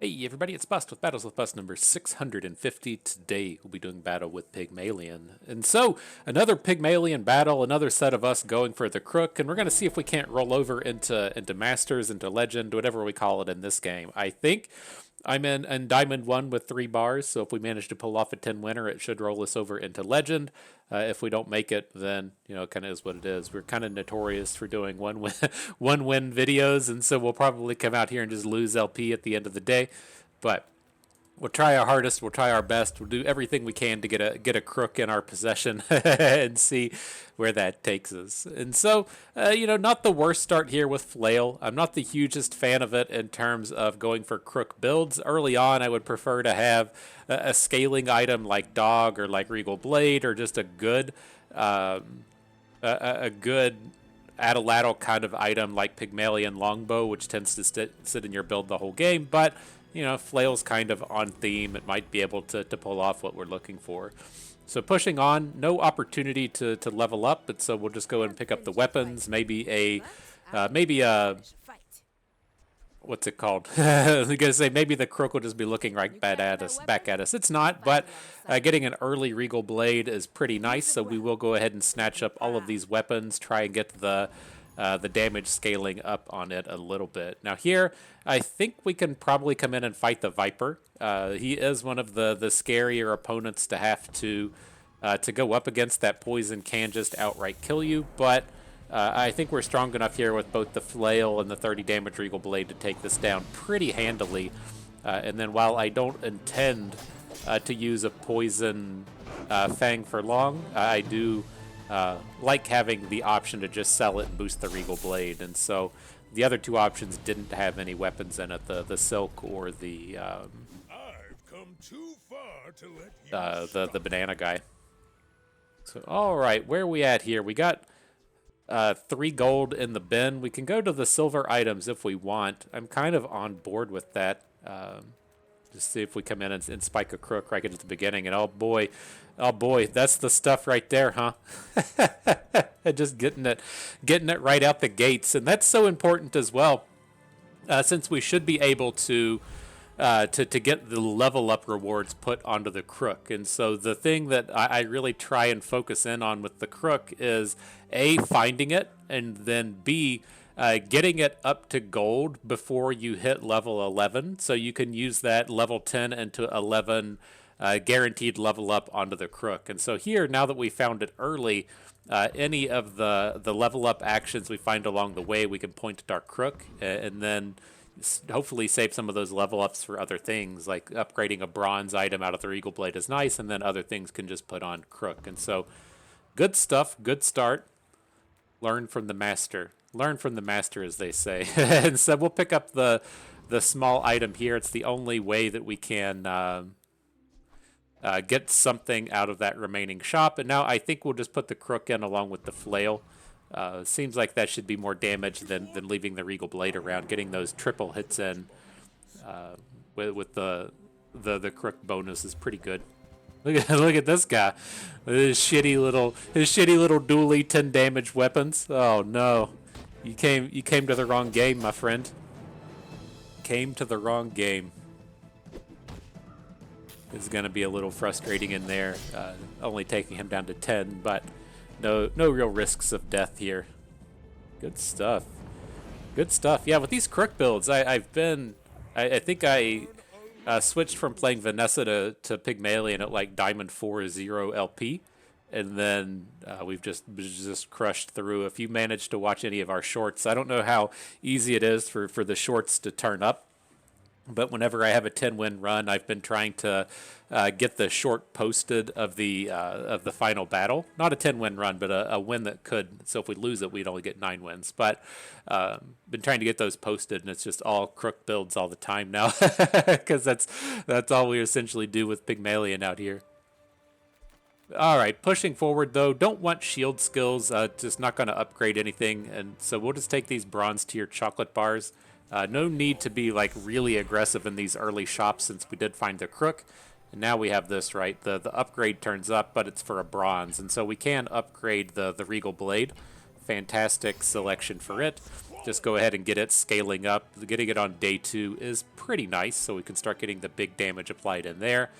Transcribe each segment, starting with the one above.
Hey everybody, it's Bust with Battles with Bust number 650. Today we'll be doing battle with Pygmalion. And so, another Pygmalion battle, another set of us going for the Crook, and we're going to see if we can't roll over into Masters, into Legend, whatever we call it in this game. I think I'm in Diamond 1 with 3 bars, so if we manage to pull off a 10 winner, it should roll us over into Legend. If we don't make it, then, it kind of is what it is. We're kind of notorious for doing one win, one win videos, and so we'll probably come out here and just lose LP at the end of the day. But we'll try our hardest. We'll try our best. We'll do everything we can to get a crook in our possession and see where that takes us. And so, not the worst start here with Flail. I'm not the hugest fan of it in terms of going for crook builds. Early on, I would prefer to have a scaling item like Dog or like Regal Blade or just a good a good Ataladdle kind of item like Pygmalion Longbow, which tends to sit in your build the whole game. But Flail's kind of on theme. It might be able to pull off what we're looking for. So pushing on, no opportunity to level up, but so we'll just go and pick up the weapons. Maybe a what's it called? I was gonna say maybe the crook will just be looking right back at us. It's not, but getting an early Regal Blade is pretty nice. So we will go ahead and snatch up all of these weapons, try and get the damage scaling up on it a little bit. Now here, I think we can probably come in and fight the Viper. He is one of the scarier opponents to have to go up against. That poison can just outright kill you, but I think we're strong enough here with both the Flail and the 30 damage Regal Blade to take this down pretty handily. And then while I don't intend to use a poison Fang for long, I do like having the option to just sell it and boost the Regal Blade. And so the other two options didn't have any weapons in it, the Silk or the the banana guy. So all right, where are we at here? We got 3 gold in the bin. We can go to the silver items if we want. I'm kind of on board with that. Just see if we come in and spike a crook right at the beginning. And oh boy, that's the stuff right there, huh? Just getting it right out the gates, and that's so important as well, since we should be able to get the level up rewards put onto the crook. And so the thing that I really try and focus in on with the crook is A, finding it, and then B, getting it up to gold before you hit level 11, so you can use that level 10 into 11 guaranteed level up onto the crook. And so here, now that we found it early, any of the level up actions we find along the way, we can point at our crook, and then hopefully save some of those level ups for other things, like upgrading a bronze item out of the Regal Blade is nice, and then other things can just put on crook. And so good stuff, good start. Learn from the master. Learn from the master, as they say. And so we'll pick up the small item here. It's the only way that we can get something out of that remaining shop. And now I think we'll just put the crook in along with the flail. Seems like that should be more damage than leaving the Regal Blade around. Getting those triple hits in with the crook bonus is pretty good. Look at this guy with his shitty little dually 10 damage weapons. Oh no, you came to the wrong game, my friend. Came to the wrong game. It's gonna be a little frustrating in there, only taking him down to 10, but no real risks of death here. Good stuff. Good stuff. Yeah, with these crook builds, I think I switched from playing Vanessa to Pygmalion at like Diamond 4-0 LP, and then we've just crushed through. If you managed to watch any of our shorts, I don't know how easy it is for the shorts to turn up, but whenever I have a 10-win run, I've been trying to get the short posted of the final battle. Not a 10-win run, but a win that could. So if we lose it, we'd only get 9 wins. But been trying to get those posted, and it's just all crook builds all the time now, because that's all we essentially do with Pygmalion out here. All right, pushing forward though. Don't want shield skills. Just not going to upgrade anything, and so we'll just take these bronze tier chocolate bars. No need to be like really aggressive in these early shops since we did find the crook. And now we have this, right? The upgrade turns up, but it's for a bronze. And so we can upgrade the Regal Blade. Fantastic selection for it. just go ahead and get it scaling up. Getting it on day 2 is pretty nice, so we can start getting the big damage applied in there.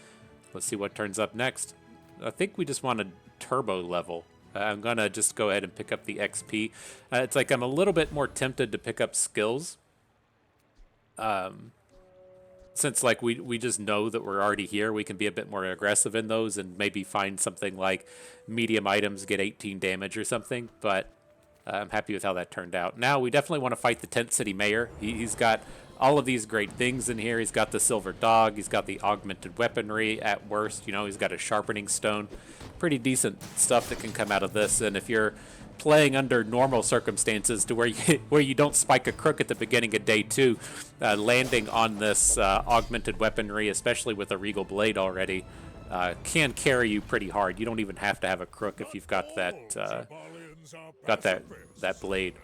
Let's see what turns up next. I think we just want a turbo level. I'm going to just go ahead and pick up the XP. It's like I'm a little bit more tempted to pick up skills. Since like we just know that we're already here, we can be a bit more aggressive in those and maybe find something like medium items get 18 damage or something. But I'm happy with how that turned out. Now we definitely want to fight the Tent City Mayor. He's got all of these great things in here. He's got the silver dog. He's got the augmented weaponry at worst. You know, he's got a sharpening stone. Pretty decent stuff that can come out of this. And if you're playing under normal circumstances to where you don't spike a crook at the beginning of day 2, landing on this augmented weaponry, especially with a regal blade already, can carry you pretty hard. You don't even have to have a crook if you've got that that blade.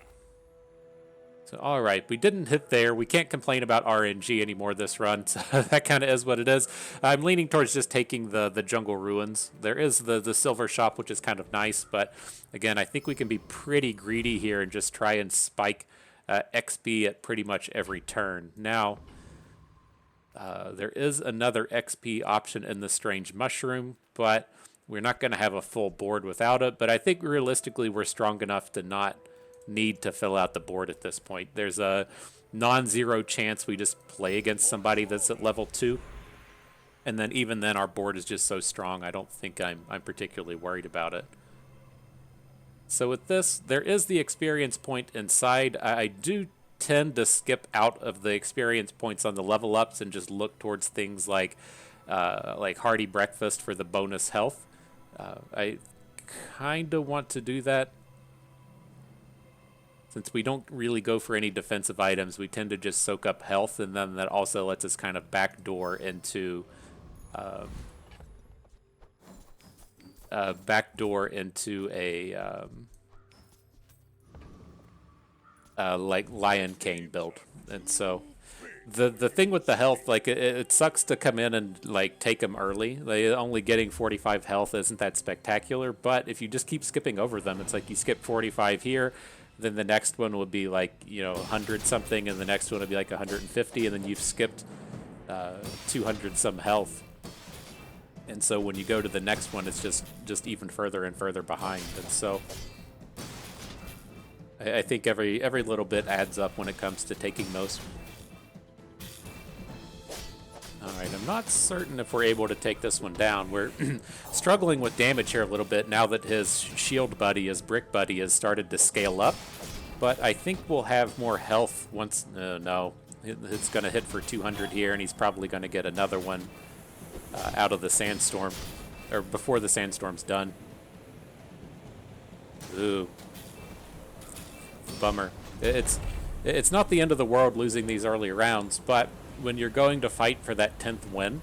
So, all right, we didn't hit there. We can't complain about RNG anymore this run, so that kind of is what it is. I'm leaning towards just taking the jungle ruins. There is the silver shop, which is kind of nice, but again, I think we can be pretty greedy here and just try and spike XP at pretty much every turn. Now, there is another XP option in the strange mushroom, but we're not going to have a full board without it. But I think realistically, we're strong enough to not need to fill out the board at this point. There's a non-zero chance we just play against somebody that's at level 2. And then even then, our board is just so strong, I don't think I'm particularly worried about it. So with this, there is the experience point inside. I do tend to skip out of the experience points on the level ups and just look towards things like hearty breakfast for the bonus health. I kind of want to do that. Since we don't really go for any defensive items, we tend to just soak up health, and then that also lets us kind of backdoor into a like Lion Cane build. And so the thing with the health, like it sucks to come in and like take them early. Like, only getting 45 health isn't that spectacular, but if you just keep skipping over them, it's like you skip 45 here, then the next one would be like, 100 something, and the next one would be like 150, and then you've skipped 200 some health. And so when you go to the next one, it's just even further and further behind. And so I think every little bit adds up when it comes to taking those. Alright, I'm not certain if we're able to take this one down. We're struggling with damage here a little bit now that his shield buddy, his brick buddy, has started to scale up. But I think we'll have more health once... no, it's going to hit for 200 here, and he's probably going to get another one out of the sandstorm, or before the sandstorm's done. Ooh. Bummer. It's not the end of the world losing these early rounds, but when you're going to fight for that 10th win,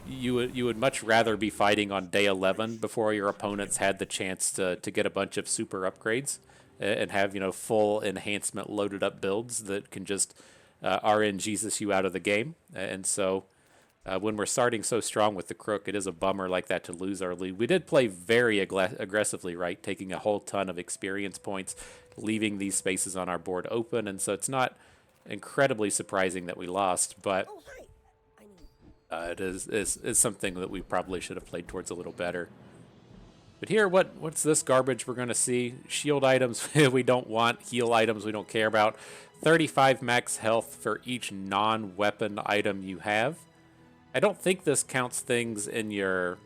you would much rather be fighting on day 11 before your opponents had the chance to get a bunch of super upgrades and have, full enhancement loaded up builds that can just RNGesus you out of the game. And so when we're starting so strong with the crook, it is a bummer like that to lose early. We did play very aggressively, right? Taking a whole ton of experience points, leaving these spaces on our board open, and so it's not incredibly surprising that we lost, but it is something that we probably should have played towards a little better. But here, what's this garbage we're going to see? Shield items we don't want, heal items we don't care about. 35 max health for each non-weapon item you have. I don't think this counts things in your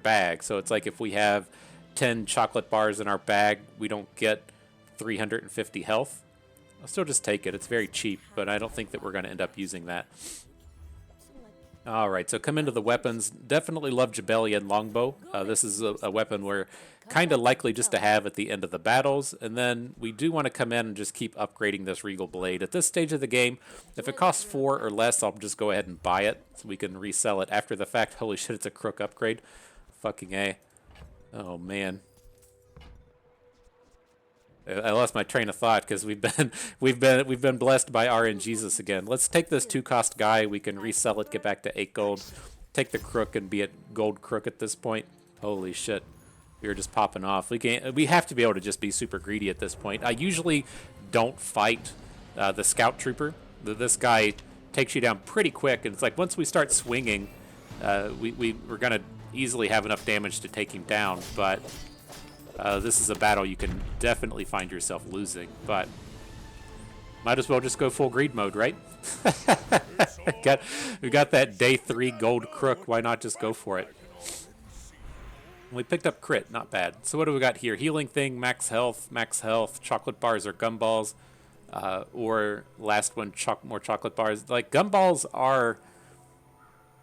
bag, so it's like if we have 10 chocolate bars in our bag, we don't get 350 health. I'll still just take it. It's very cheap, but I don't think that we're going to end up using that. All right, so come into the weapons. Definitely love Jabellian Longbow. This is a weapon we're kind of likely just to have at the end of the battles. And then we do want to come in and just keep upgrading this Regal Blade. At this stage of the game, if it costs 4 or less, I'll just go ahead and buy it so we can resell it after the fact. Holy shit, it's a crook upgrade. Fucking A. Oh, man. I lost my train of thought because we've been blessed by RNGesus again. Let's take this 2-cost guy. We can resell it, get back to 8 gold. Take the crook and be at gold crook at this point. Holy shit, we were just popping off. We have to be able to just be super greedy at this point. I usually don't fight the Scout Trooper. This guy takes you down pretty quick, and it's like once we start swinging, we're going to easily have enough damage to take him down, but this is a battle you can definitely find yourself losing, but might as well just go full greed mode, right? we got that day 3 gold crook. Why not just go for it? We picked up crit, not bad. So what do we got here? Healing thing, max health, chocolate bars or gumballs, or last one, more chocolate bars. Like gumballs are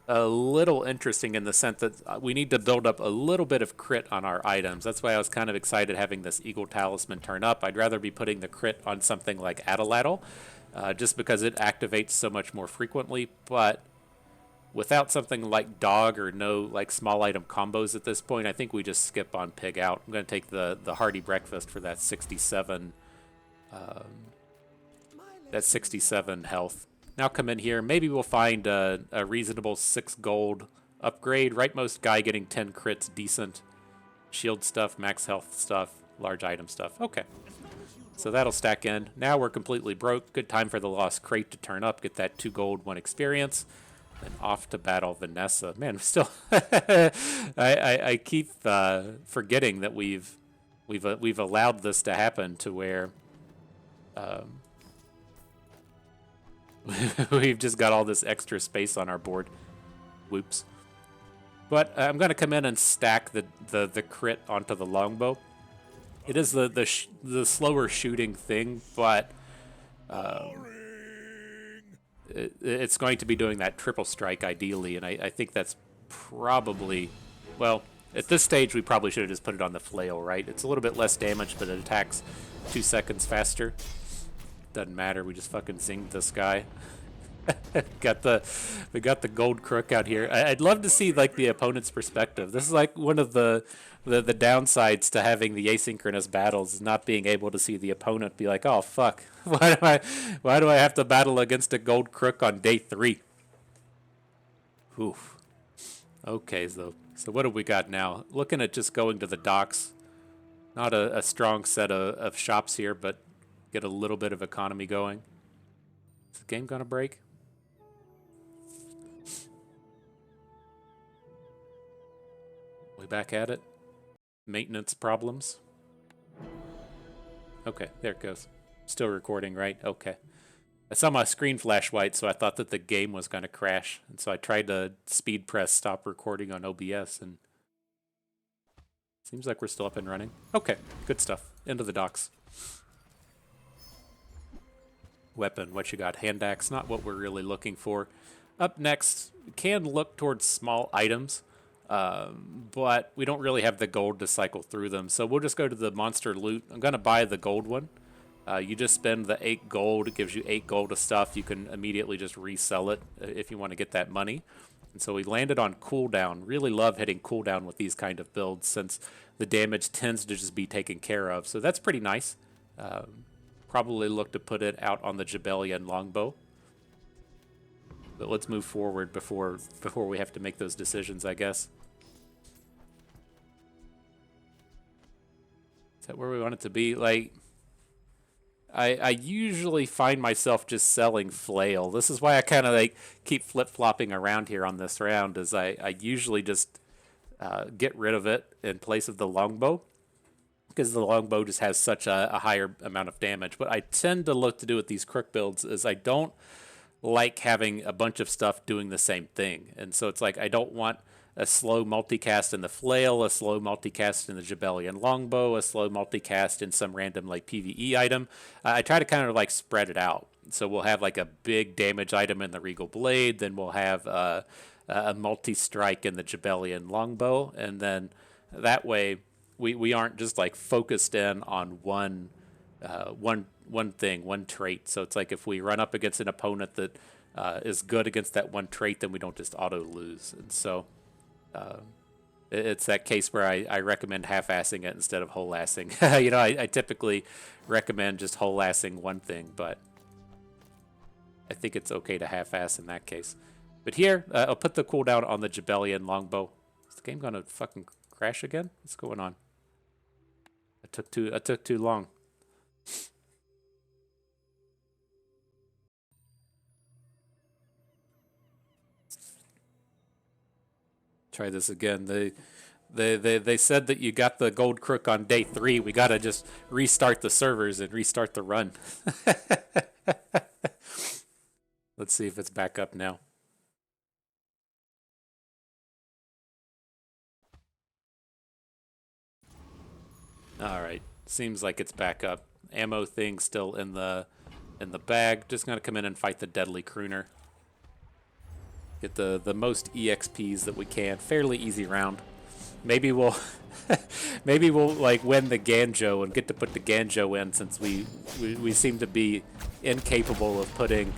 a little interesting in the sense that we need to build up a little bit of crit on our items. That's why I was kind of excited having this Eagle Talisman turn up. I'd rather be putting the crit on something like Ataladdle, just because it activates so much more frequently, but without something like dog or no like small item combos at this point, I think we just skip on pig out. I'm going to take the hearty breakfast for that 67 health. Now come in here. Maybe we'll find a reasonable 6 gold upgrade. Rightmost guy getting 10 crits, decent. Shield stuff, max health stuff, large item stuff. Okay. So that'll stack in. Now we're completely broke. Good time for the lost crate to turn up, get that 2 gold, 1 experience. And off to battle Vanessa. Man, still, I keep forgetting that we've allowed this to happen to where we've just got all this extra space on our board. Whoops. But I'm going to come in and stack the crit onto the longbow. It is the slower shooting thing, but it's going to be doing that triple strike ideally, and I think that's probably, well, at this stage we probably should have just put it on the flail, right? It's a little bit less damage, but it attacks 2 seconds faster. Doesn't matter, we just fucking zinged this guy. we got the gold crook out here. I'd love to see like the opponent's perspective. This is like one of the downsides to having the asynchronous battles, is not being able to see the opponent be like, oh fuck, why do I have to battle against a gold crook on day 3? Oof. Okay, so what have we got now? Looking at just going to the docks. Not a strong set of shops here, but get a little bit of economy going. Is the game gonna break? We back at it? Maintenance problems? Okay, there it goes. Still recording, right? Okay. I saw my screen flash white, so I thought that the game was going to crash. And so I tried to speed press stop recording on OBS, and seems like we're still up and running. Okay, good stuff. Into the docks. Weapon, what you got? Hand axe, not what we're really looking for. Up next, we can look towards small items. But we don't really have the gold to cycle through them, so we'll just go to the monster loot. I'm going to buy the gold one. You just spend the 8 gold. It gives you 8 gold of stuff. You can immediately just resell it if you want to get that money. And so we landed on cooldown. Really love hitting cooldown with these kind of builds, since the damage tends to just be taken care of. So that's pretty nice. Probably look to put it out on the Jabelian longbow. But let's move forward before we have to make those decisions, I guess. Is that where we want it to be? Like, I usually find myself just selling flail. This is why I kind of like keep flip-flopping around here on this round, is I usually just get rid of it in place of the longbow, because the longbow just has such a higher amount of damage. What I tend to look to do with these crook builds is I don't like having a bunch of stuff doing the same thing. And so it's like I don't want a slow multicast in the flail, a slow multicast in the Jabelian longbow, a slow multicast in some random like PvE item. I try to kind of like spread it out. So we'll have like a big damage item in the Regal Blade, then we'll have a multi-strike in the Jabelian longbow, and then that way we aren't just like focused in on one thing, one trait. So it's like if we run up against an opponent that is good against that one trait, then we don't just auto lose. And so it's that case where I recommend half-assing it instead of whole-assing. You know, I typically recommend just whole-assing one thing, but I think it's okay to half-ass in that case. But here, I'll put the cooldown on the Jabelian longbow. Is the game gonna fucking crash again? What's going on? I took too long. Try this again. They said that you got the gold crook on day 3. We gotta just restart the servers and restart the run. Let's see if it's back up now. All right, seems like it's back up. Ammo thing still in the bag. Just gonna come in and fight the deadly crooner. Get the most EXPs that we can. Fairly easy round. Maybe we'll maybe we'll like win the Ganjo and get to put the Ganjo in, since we seem to be incapable of putting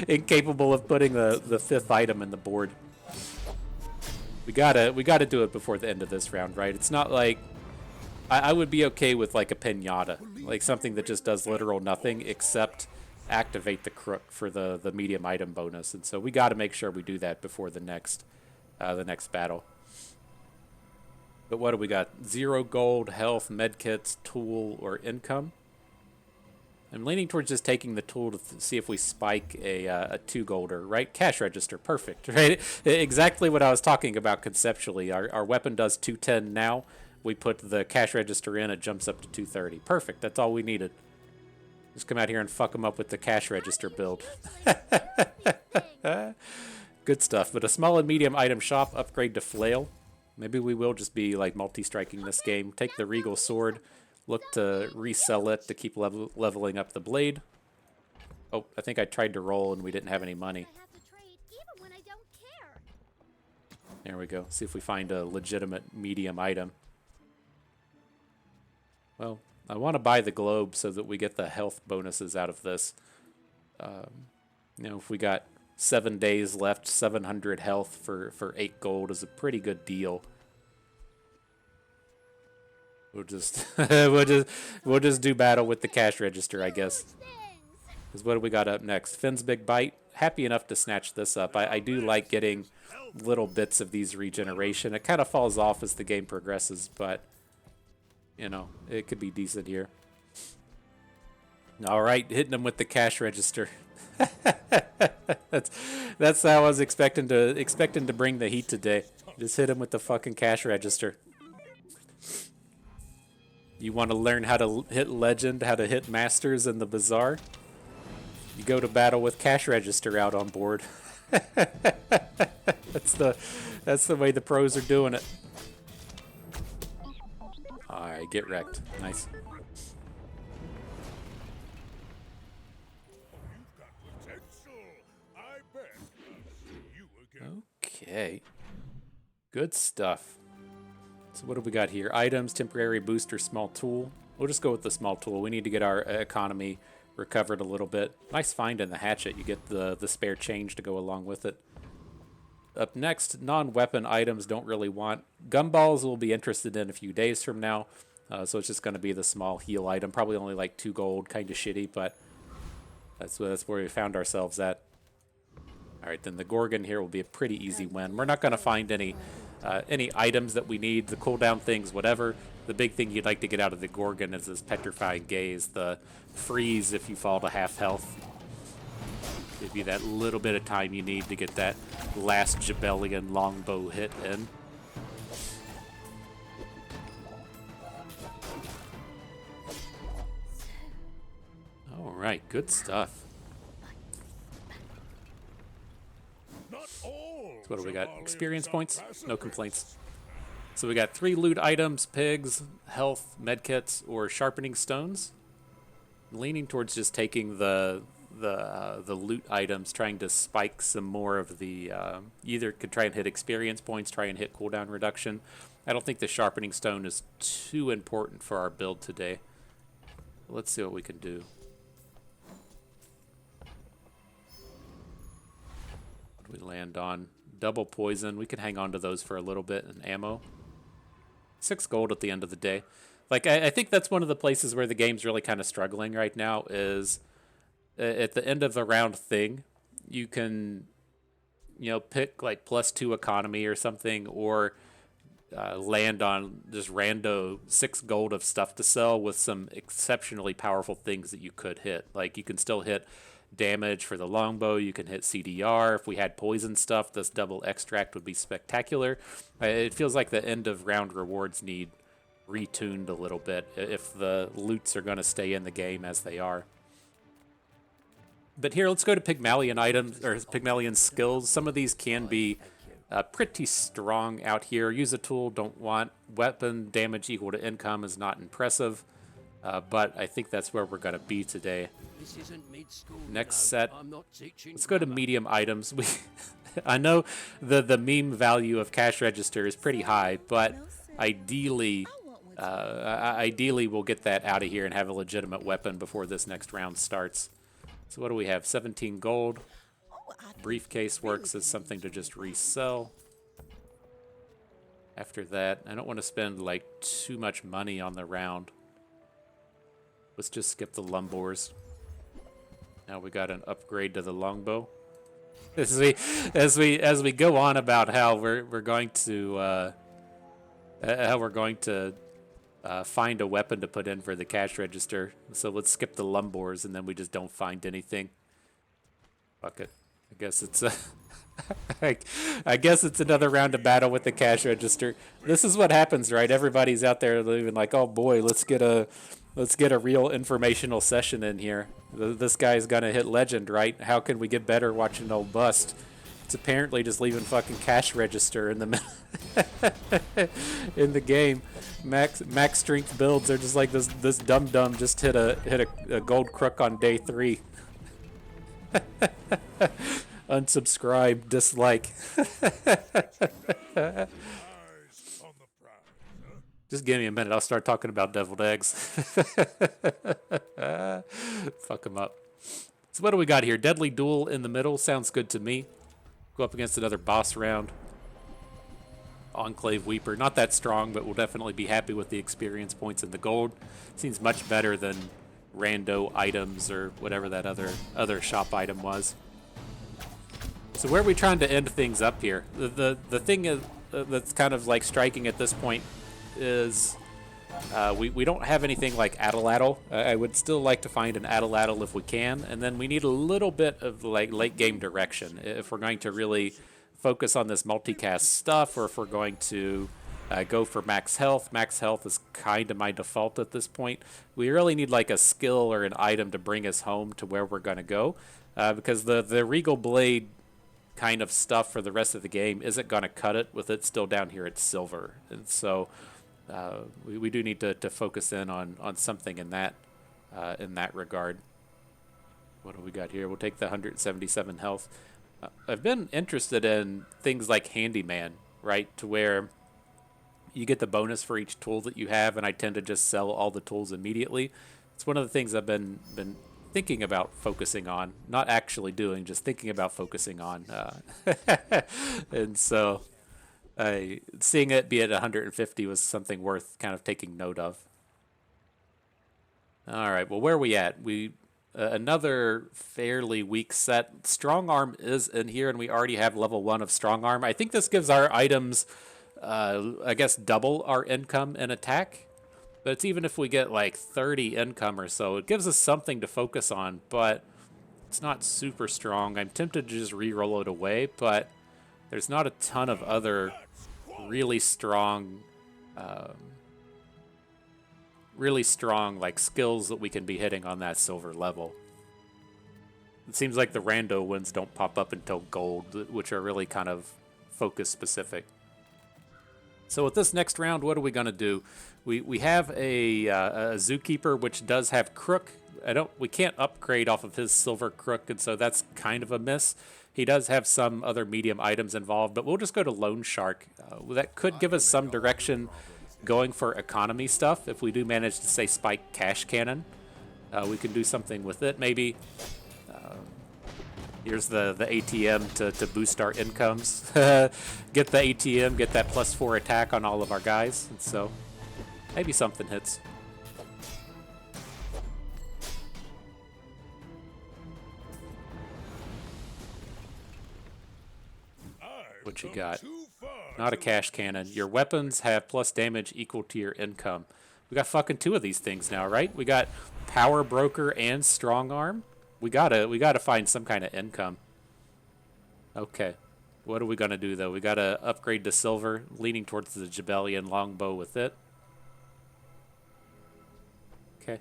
incapable of putting the 5th item in the board. We gotta do it before the end of this round, right? It's not like I would be okay with like a pinata, like something that just does literal nothing except activate the crook for the medium item bonus, and so we got to make sure we do that before the next battle. But what do we got? 0 gold, health, medkits, tool, or income. I'm leaning towards just taking the tool to see if we spike a 2 golder, right? Cash register, perfect, right? Exactly what I was talking about conceptually. Our weapon does 210 now. We put the cash register in, it jumps up to 230. Perfect, that's all we needed. Just come out here and fuck them up with the cash register build. Good stuff. But a small and medium item shop, upgrade to flail. Maybe we will just be like multi-striking this game. Take the regal sword, look to resell it to keep leveling up the blade. Oh, I think I tried to roll and we didn't have any money. There we go. See if we find a legitimate medium item. Well, I want to buy the globe so that we get the health bonuses out of this. You know, if we got 7 days left, 700 health for 8 gold is a pretty good deal. We'll just we'll just do battle with the cash register, I guess. Because what do we got up next? Finn's Big Bite. Happy enough to snatch this up. I do like getting little bits of these regeneration. It kind of falls off as the game progresses, but you know, it could be decent here. All right, hitting them with the cash register. that's how I was expecting to bring the heat today. Just hit him with the fucking cash register. You want to learn how to hit legend, how to hit masters in the Bazaar? You go to battle with cash register out on board. That's the way the pros are doing it. All right, get wrecked. Nice. Okay. Good stuff. So what do we got here? Items, temporary booster, small tool. We'll just go with the small tool. We need to get our economy recovered a little bit. Nice find in the hatchet. You get the spare change to go along with it. Up next, non-weapon items don't really want. Gumballs we'll be interested in a few days from now. So it's just going to be the small heal item. Probably only like 2 gold. Kind of shitty, but that's where we found ourselves at. All right, then the Gorgon here will be a pretty easy win. We're not going to find any items that we need, the cooldown things, whatever. The big thing you'd like to get out of the Gorgon is this Petrifying Gaze, the freeze if you fall to half health. Give you that little bit of time you need to get that last Jabellian longbow hit in. All right, good stuff. So what do we got? Experience points? No complaints. So we got 3 loot items, pigs, health, medkits, or sharpening stones. I'm leaning towards just taking the loot items, trying to spike some more of the either could try and hit experience points, try and hit cooldown reduction. I don't think the sharpening stone is too important for our build today. Let's see what we can do. What do we land on? Double poison. We can hang on to those for a little bit, and ammo. 6 gold at the end of the day. Like, I think that's one of the places where the game's really kind of struggling right now is at the end of the round thing, you can, you know, pick like +2 economy or something, or land on just rando 6 gold of stuff to sell with some exceptionally powerful things that you could hit. Like, you can still hit damage. For the longbow, you can hit CDR. If we had poison stuff, this double extract would be spectacular. It feels like the end of round rewards need retuned a little bit if the loots are going to stay in the game as they are. But here, let's go to Pygmalion items, or Pygmalion skills. Some of these can be pretty strong out here. Use a tool, don't want. Weapon damage equal to income is not impressive. But I think that's where we're going to be today. Next set, let's go to medium items. I know the meme value of cash register is pretty high, but ideally we'll get that out of here and have a legitimate weapon before this next round starts. So what do we have? 17 gold. Briefcase works as something to just resell. After that, I don't want to spend like too much money on the round. Let's just skip the lumbors. Now we got an upgrade to the longbow. As we go on about how we're going to find a weapon to put in for the cash register. So let's skip the lumbors and then we just don't find anything. Fuck it. I guess it's I guess it's another round of battle with the cash register. This is what happens, right? Everybody's out there living like, oh boy, let's get a real informational session in here. This guy's gonna hit legend, right? How can we get better watching old bust? It's apparently just leaving fucking cash register in the in the game. Max strength builds are just like this dum dum just hit a gold crook on day 3. Unsubscribe, dislike. Just give me a minute. I'll start talking about deviled eggs. Fuck them up. So what do we got here? Deadly Duel in the middle. Sounds good to me. Go up against another boss round. Enclave Weeper. Not that strong, but we'll definitely be happy with the experience points and the gold. Seems much better than rando items or whatever that other shop item was. So where are we trying to end things up here? The thing is, that's kind of like striking at this point is we don't have anything like Atlatl. I would still like to find an Atlatl if we can, and then we need a little bit of like late game direction if we're going to really focus on this multicast stuff, or if we're going to go for max health. Max health is kind of my default at this point. We really need like a skill or an item to bring us home to where we're going to go, because the Regal Blade kind of stuff for the rest of the game isn't going to cut it with it still down here at silver. And so we do need to focus in on something in that regard. What do we got here? We'll take the 177 health. I've been interested in things like Handyman, right? To where you get the bonus for each tool that you have, and I tend to just sell all the tools immediately. It's one of the things I've been thinking about focusing on, not actually doing, just thinking about focusing on. And so seeing it be at 150 was something worth kind of taking note of. All right, well, where are we at? Another fairly weak set. Strong Arm is in here, and we already have level 1 of Strong Arm. I think this gives our items, I guess, double our income and attack. But it's even if we get like 30 income or so, it gives us something to focus on, but it's not super strong. I'm tempted to just re-roll it away, but there's not a ton of other really strong like skills that we can be hitting on that silver level. It seems like the rando ones don't pop up until gold, which are really kind of focus specific. So with this next round, what are we gonna do? We have a Zookeeper, which does have Crook. We can't upgrade off of his silver Crook, and so that's kind of a miss. He does have some other medium items involved, but we'll just go to Lone Shark. That could give us some direction going for economy stuff. If we do manage to, say, spike Cash Cannon, we can do something with it. Maybe here's the ATM to boost our incomes. Get the ATM, get that +4 attack on all of our guys. And so maybe something hits. What you got? Not a cash cannon. Your weapons have plus damage equal to your income. We got fucking 2 of these things now, right? We got Power Broker and Strong Arm. We gotta find some kind of income. Okay. What are we gonna do though? We gotta upgrade to silver, leaning towards the Jabellian longbow with it. Okay.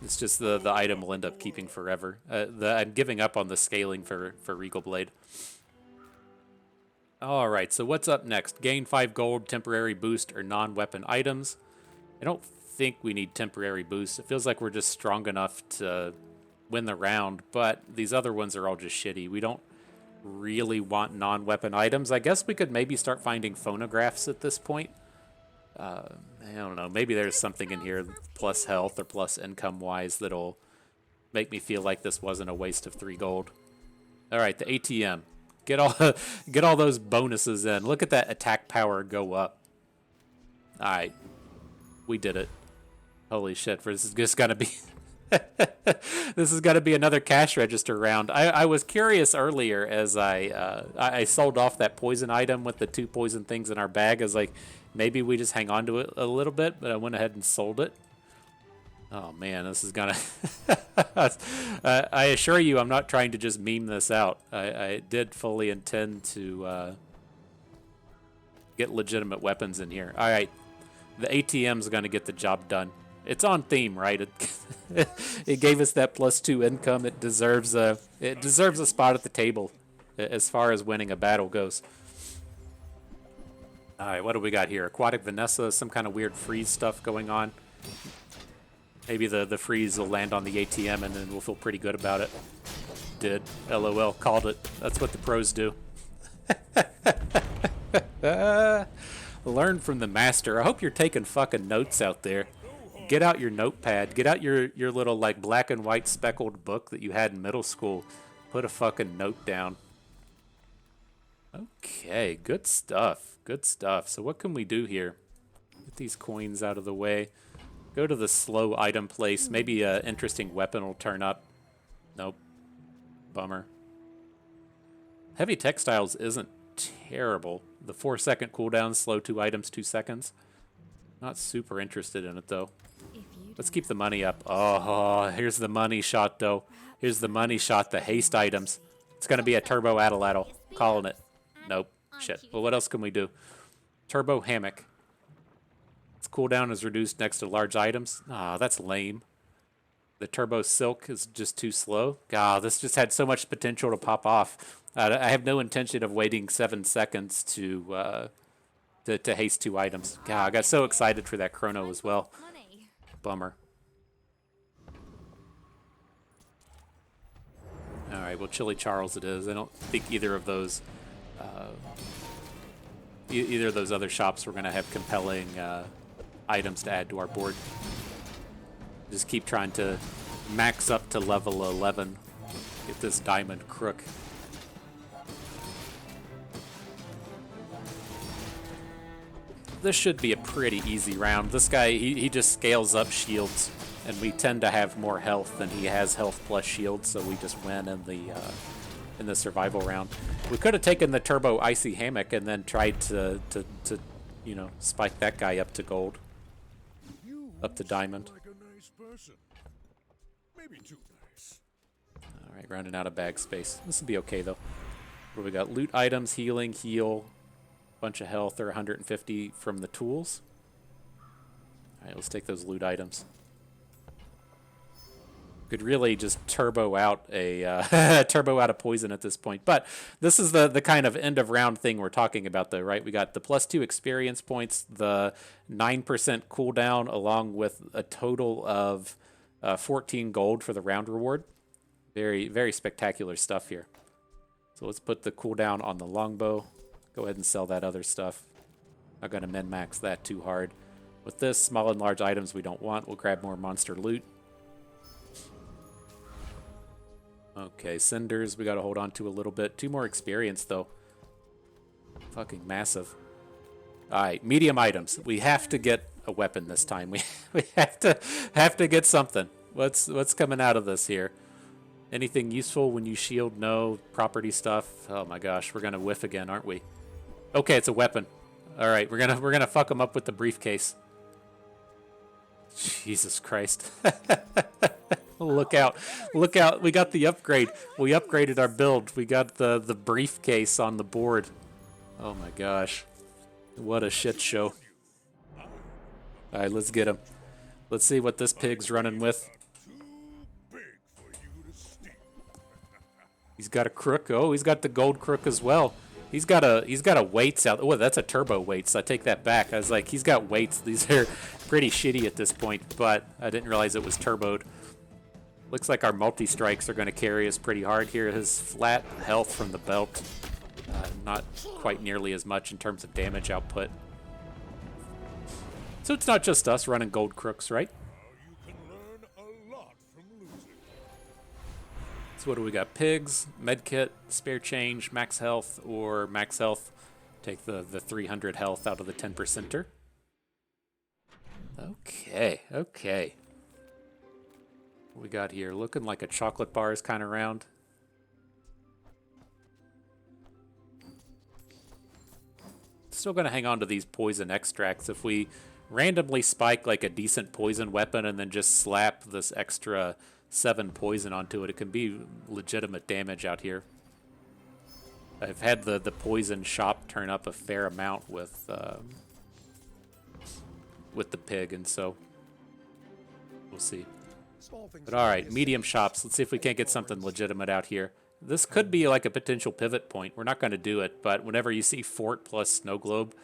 It's just the item will end up keeping forever. I'm giving up on the scaling for Regal Blade. All right, so what's up next? Gain 5 gold, temporary boost, or non-weapon items. I don't think we need temporary boost. It feels like we're just strong enough to win the round, but these other ones are all just shitty. We don't really want non-weapon items. I guess we could maybe start finding phonographs at this point. I don't know. Maybe there's something in here plus health or plus income-wise that'll make me feel like this wasn't a waste of 3 gold. All right, the ATM. Get all those bonuses in. Look at that attack power go up. All right, we did it. Holy shit! This is just gonna be. This is gonna be another cash register round. I was curious earlier as I sold off that poison item with the 2 poison things in our bag. I was like, maybe we just hang on to it a little bit, but I went ahead and sold it. Oh man, this is gonna. I assure you, I'm not trying to just meme this out. I did fully intend to get legitimate weapons in here. All right, the ATM's gonna get the job done. It's on theme, right? It gave us that +2 income. It deserves a spot at the table as far as winning a battle goes. All right, what do we got here? Aquatic Vanessa, some kind of weird freeze stuff going on. Maybe the freeze will land on the ATM and then we'll feel pretty good about it. Did. LOL. Called it. That's what the pros do. Learn from the master. I hope you're taking fucking notes out there. Get out your notepad. Get out your little like black and white speckled book that you had in middle school. Put a fucking note down. Okay, good stuff. Good stuff. So what can we do here? Get these coins out of the way. Go to the slow item place. Maybe an interesting weapon will turn up. Nope. Bummer. Heavy textiles isn't terrible. The 4-second cooldown, slow 2 items, 2 seconds. Not super interested in it though. Let's keep the money up. Oh, here's the money shot though. Here's the money shot, the haste items. It's gonna be a turbo addle. Calling it. Nope. Shit. Well, what else can we do? Turbo hammock. Its cooldown is reduced next to large items. Ah, that's lame. The turbo silk is just too slow. God, this just had so much potential to pop off. I have no intention of waiting 7 seconds to haste 2 items. God, I got so excited for that chrono as well. Bummer. All right, well, Chili Charles it is. I don't think either of those other shops were going to have compelling items to add to our board. Just keep trying to max up to level 11. Get this diamond crook. This should be a pretty easy round. This guy, he just scales up shields, and we tend to have more health than he has health plus shields, so we just win in the survival round. We could have taken the turbo icy hammock and then tried to you know, spike that guy up to gold, up to diamond. Maybe too nice. All right, running out of bag space. This will be okay though. What do we got? Loot items, healing, heal. Bunch of health or 150 from the tools. All right, let's take those loot items. Could really just turbo out a poison at this point, but this is the kind of end of round thing we're talking about, though, right? We got the +2 experience points, the 9% cooldown, along with a total of 14 gold for the round reward. Very, very spectacular stuff here. So let's put the cooldown on the longbow. Go ahead and sell that other stuff. Not going to min-max that too hard. With this, small and large items we don't want. We'll grab more monster loot. Okay, cinders we got to hold on to a little bit. 2 more experience, though. Fucking massive. All right, medium items. We have to get a weapon this time. We have to get something. What's coming out of this here? Anything useful when you shield? No. Property stuff. Oh my gosh, we're gonna whiff again, aren't we? Okay, it's a weapon. All right, we're gonna fuck them up with the briefcase. Jesus Christ. Look out. Look out. We got the upgrade. We upgraded our build. We got the briefcase on the board. Oh my gosh. What a shit show. Alright, let's get him. Let's see what this pig's running with. He's got a crook. Oh, he's got the gold crook as well. He's got a weights out. Oh, that's a turbo weights. I take that back. I was like, he's got weights. These are pretty shitty at this point, but I didn't realize it was turboed. Looks like our multi-strikes are going to carry us pretty hard here. His flat health from the belt, not quite nearly as much in terms of damage output. So it's not just us running gold crooks, right? So what do we got? Pigs, medkit, spare change, max health, or max health. Take the 300 health out of the 10%er. Okay, okay. What we got here? Looking like a chocolate bar is kind of round. Still going to hang on to these poison extracts. If we randomly spike like a decent poison weapon and then just slap this extra 7 poison onto it, it can be legitimate damage out here. I've had the poison shop turn up a fair amount with the pig, and so we'll see. But all right, medium shops. Let's see if we can't get something legitimate out here. This could be like a potential pivot point. We're not going to do it, but whenever you see fort plus snow globe,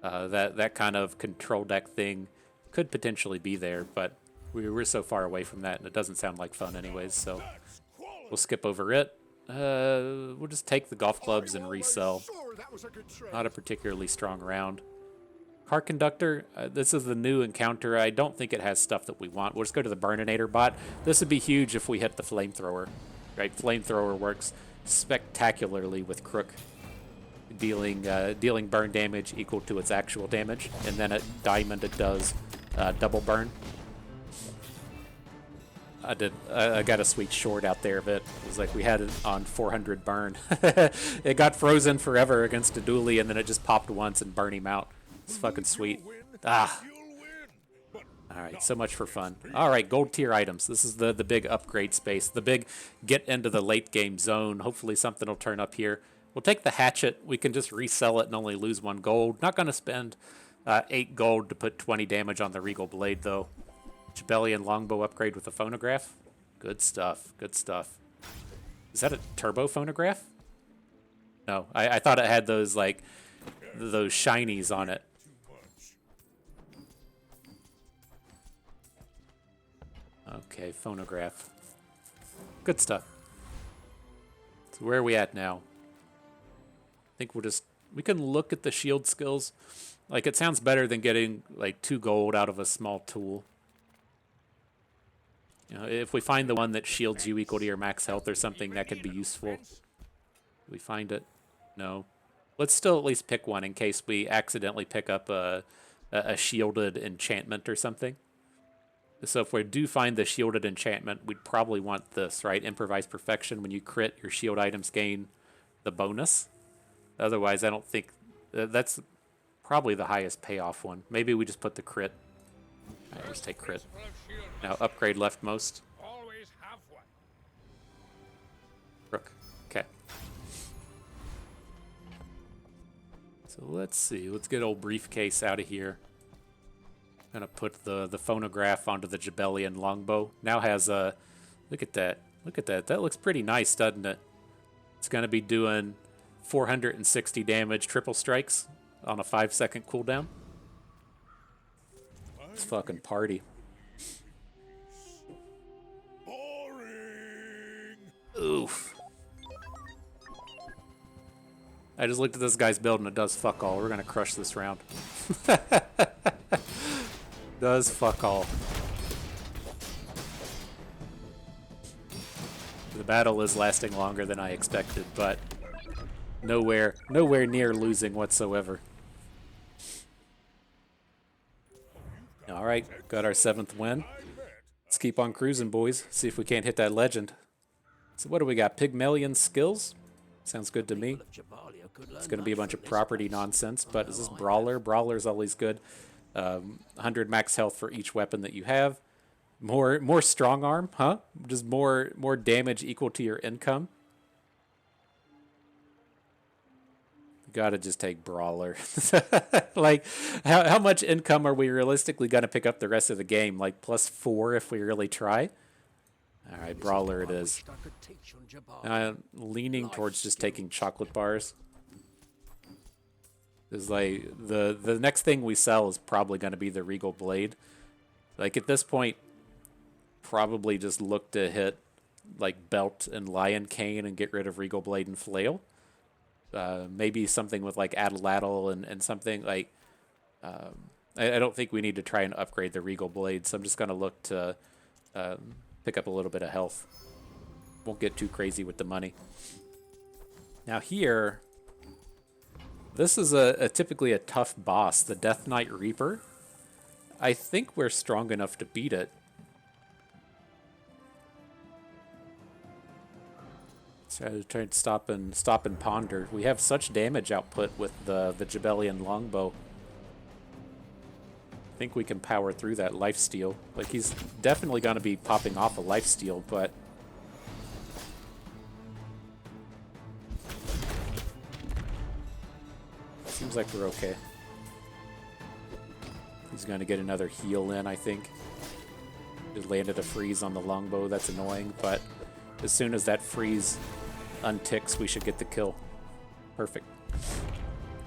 that kind of control deck thing could potentially be there, but we're so far away from that, and it doesn't sound like fun anyways, so we'll skip over it. We'll just take the golf clubs and resell. Not a particularly strong round. Car Conductor, this is the new encounter. I don't think it has stuff that we want. We'll just go to the Burninator bot. This would be huge if we hit the Flamethrower. Right, Flamethrower works spectacularly with Crook, dealing burn damage equal to its actual damage, and then at Diamond it does double burn. I got a sweet short out there of it. It was like we had it on 400 burn. It got frozen forever against a dually, and then it just popped once and burned him out. It's fucking sweet. Ah. Alright, so much for fun. Alright, gold tier items. This is the big upgrade space. The big get into the late game zone. Hopefully something will turn up here. We'll take the hatchet. We can just resell it and only lose 1 gold. Not going to spend 8 gold to put 20 damage on the Regal Blade, though. Jabellian longbow upgrade with a phonograph. Good stuff. Good stuff. Is that a turbo phonograph? No, I thought it had those, like, those shinies on it. Okay, phonograph. Good stuff. So where are we at now? I think we can look at the shield skills. Like, it sounds better than getting, like, 2 gold out of a small tool. You know, if we find the one that shields you equal to your max health or something, that could be useful. Do we find it? No. Let's still at least pick one in case we accidentally pick up a shielded enchantment or something. So if we do find the shielded enchantment, we'd probably want this, right? Improvised Perfection. When you crit, your shield items gain the bonus. Otherwise, I don't think... that's probably the highest payoff one. Maybe we just put the crit. All right, just take crit. Now upgrade leftmost. Rook. Okay. So let's see. Let's get old briefcase out of here. Gonna put the phonograph onto the Jabellian longbow. Now has a... Look at that. Look at that. That looks pretty nice, doesn't it? It's gonna be doing 460 damage triple strikes on a 5-second cooldown. Let's fucking party. Oof. I just looked at this guy's build and it does fuck all. We're gonna crush this round. Does fuck all. The battle is lasting longer than I expected, but nowhere near losing whatsoever. All right, got our 7th win. Let's keep on cruising, boys. See if we can't hit that legend. So what do we got? Pygmalien skills? Sounds good to me. It's going to be a bunch of property nonsense, but is this Brawler? Brawler's always good. 100 max health for each weapon that you have. More strong arm, huh? Just more damage equal to your income. Gotta just take brawler. Like, how much income are we realistically gonna pick up the rest of the game? Like +4 if we really try. All right, brawler it is. I'm leaning towards just taking chocolate bars. Is like the next thing we sell is probably gonna be the Regal Blade. Like at this point, probably just look to hit like Belt and Lion Cane and get rid of Regal Blade and Flail. Maybe something with like Atlatl and something like. I don't think we need to try and upgrade the Regal Blade, so I'm just gonna look to pick up a little bit of health. Won't get too crazy with the money. Now here, this is typically a tough boss, the Death Knight Reaper. I think we're strong enough to beat it. So I try to stop and ponder. We have such damage output with the Jabellian longbow. I think we can power through that lifesteal. Like he's definitely going to be popping off a lifesteal, but seems like we're okay. He's going to get another heal in, I think. Just landed a freeze on the longbow. That's annoying, but as soon as that freeze unticks, we should get the kill. Perfect.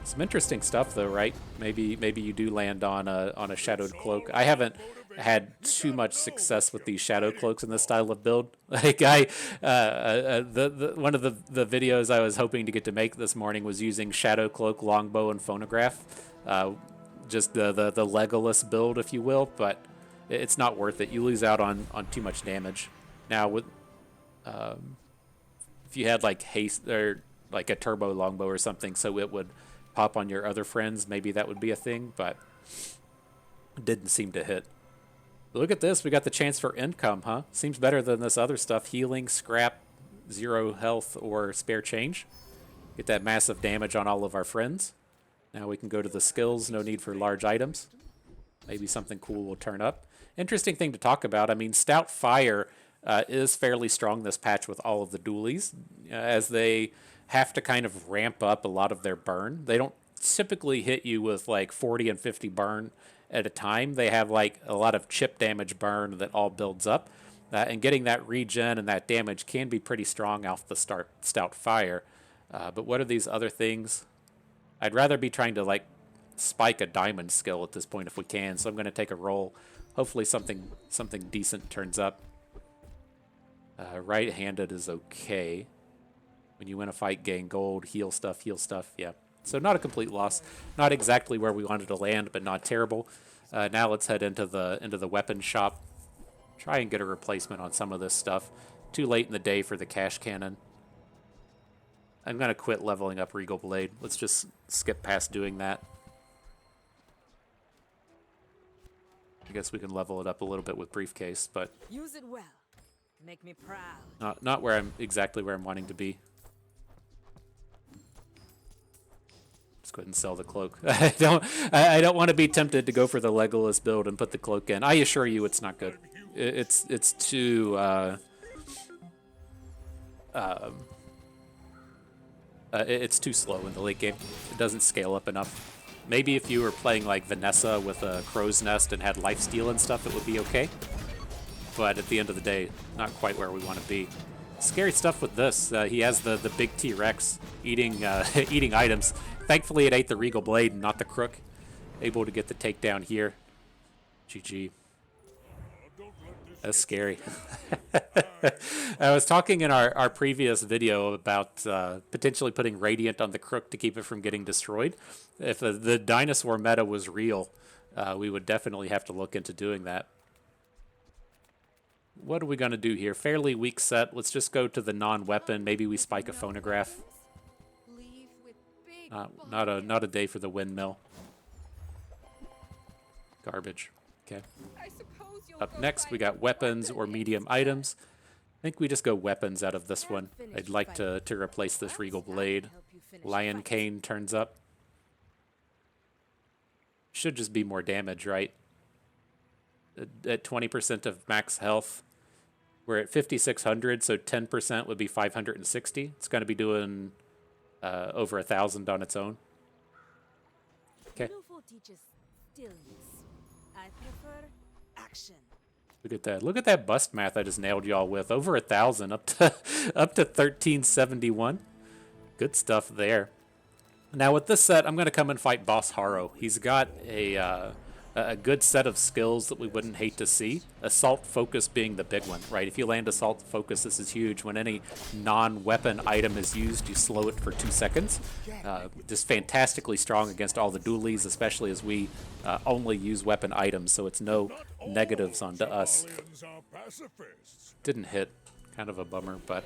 Some interesting stuff, though, right? Maybe you do land on a shadowed cloak. I haven't had too much success with these shadow cloaks in this style of build. Like one of the videos I was hoping to get to make this morning was using shadow cloak, longbow, and phonograph. Just the Legolas build, if you will, but it's not worth it. You lose out on too much damage. Now with if you had like haste or like a turbo longbow or something, so it would pop on your other friends, maybe that would be a thing, but it didn't seem to hit. Look at this, we got the chance for income, huh? Seems better than this other stuff. Healing, scrap, 0 health, or spare change. Get that massive damage on all of our friends. Now we can go to the skills, no need for large items. Maybe something cool will turn up. Interesting thing to talk about, I mean, Stout Fire is fairly strong this patch with all of the dualies, as they have to kind of ramp up a lot of their burn. They don't typically hit you with like 40 and 50 burn at a time. They have like a lot of chip damage burn that all builds up. And getting that regen and that damage can be pretty strong off the Stout Fire. But what are these other things? I'd rather be trying to like spike a diamond skill at this point if we can, so I'm going to take a roll. Hopefully something decent turns up. Right-handed is okay. When you win a fight, gain gold, heal stuff, yeah. So not a complete loss. Not exactly where we wanted to land, but not terrible. Now let's head into the weapon shop. Try and get a replacement on some of this stuff. Too late in the day for the cash cannon. I'm going to quit leveling up Regal Blade. Let's just skip past doing that. I guess we can level it up a little bit with Briefcase, but use it well. Make me proud. Not where I'm exactly where I'm wanting to be. Let's go ahead and sell the cloak. I don't want to be tempted to go for the Legolas build and put the cloak in. I assure you, it's not good. It's too it's too slow in the late game. It doesn't scale up enough. Maybe if you were playing like Vanessa with a Crow's Nest and had lifesteal and stuff, it would be okay. But at the end of the day, not quite where we want to be. Scary stuff with this. He has the big T-Rex eating eating items. Thankfully, it ate the Regal Blade and not the Crook. Able to get the takedown here. GG. That's scary. I was talking in our previous video about potentially putting Radiant on the Crook to keep it from getting destroyed. If the dinosaur meta was real, we would definitely have to look into doing that. What are we going to do here? Fairly weak set. Let's just go to the non-weapon. Maybe we spike a phonograph. Not a day for the windmill. Garbage. Okay. Up next, we got weapons or medium items. I think we just go weapons out of this one. I'd like to replace this Regal Blade. Lion Cane turns up. should just be more damage, right? At 20% of max health, we're at 5,600, so 10% would be 560. It's going to be doing over 1,000 on its own. Okay. Teaches stillness. I prefer action. Look at that. Look at that bust math I just nailed y'all with. Over 1,000 up to up to 1371. Good stuff there. Now with this set, I'm going to come and fight Boss Haro. He's got a good set of skills that we wouldn't hate to see. Assault Focus being the big one, right? If you land Assault Focus, this is huge. When any non-weapon item is used, you slow it for 2 seconds. Just fantastically strong against all the dualies, especially as we only use weapon items, so it's no negatives onto us. Didn't hit. Kind of a bummer, but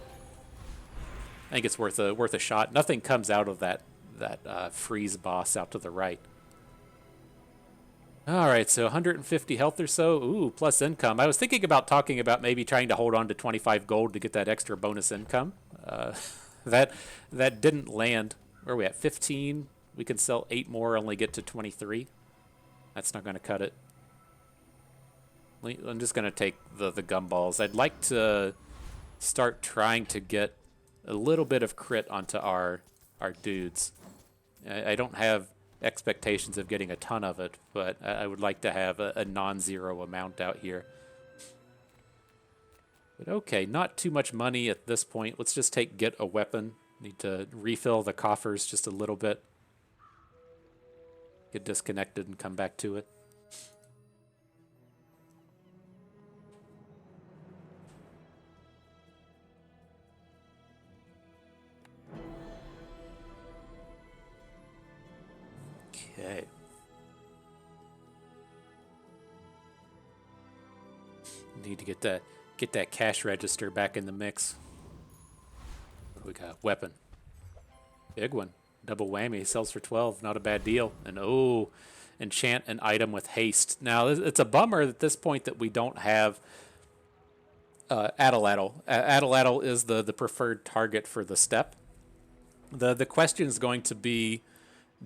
I think it's worth a shot. Nothing comes out of that freeze boss out to the right. All right, so 150 health or so. Ooh, plus income. I was thinking about talking about maybe trying to hold on to 25 gold to get that extra bonus income. That didn't land. Where are we at? 15. We can sell 8 more, only get to 23. That's not going to cut it. I'm just going to take the gumballs. I'd like to start trying to get a little bit of crit onto our dudes. I don't have expectations of getting a ton of it, but I would like to have a non-zero amount out here. But okay, not too much money at this point. Let's just get a weapon. Need to refill the coffers just a little bit. Get disconnected and come back to it. Okay. Need to get that cash register back in the mix. What do we got? Weapon. Big one. Double whammy. Sells for 12. Not a bad deal. And oh, enchant an item with haste. Now it's a bummer at this point that we don't have Atlatl. Atlatl is the preferred target for the step. The question is going to be,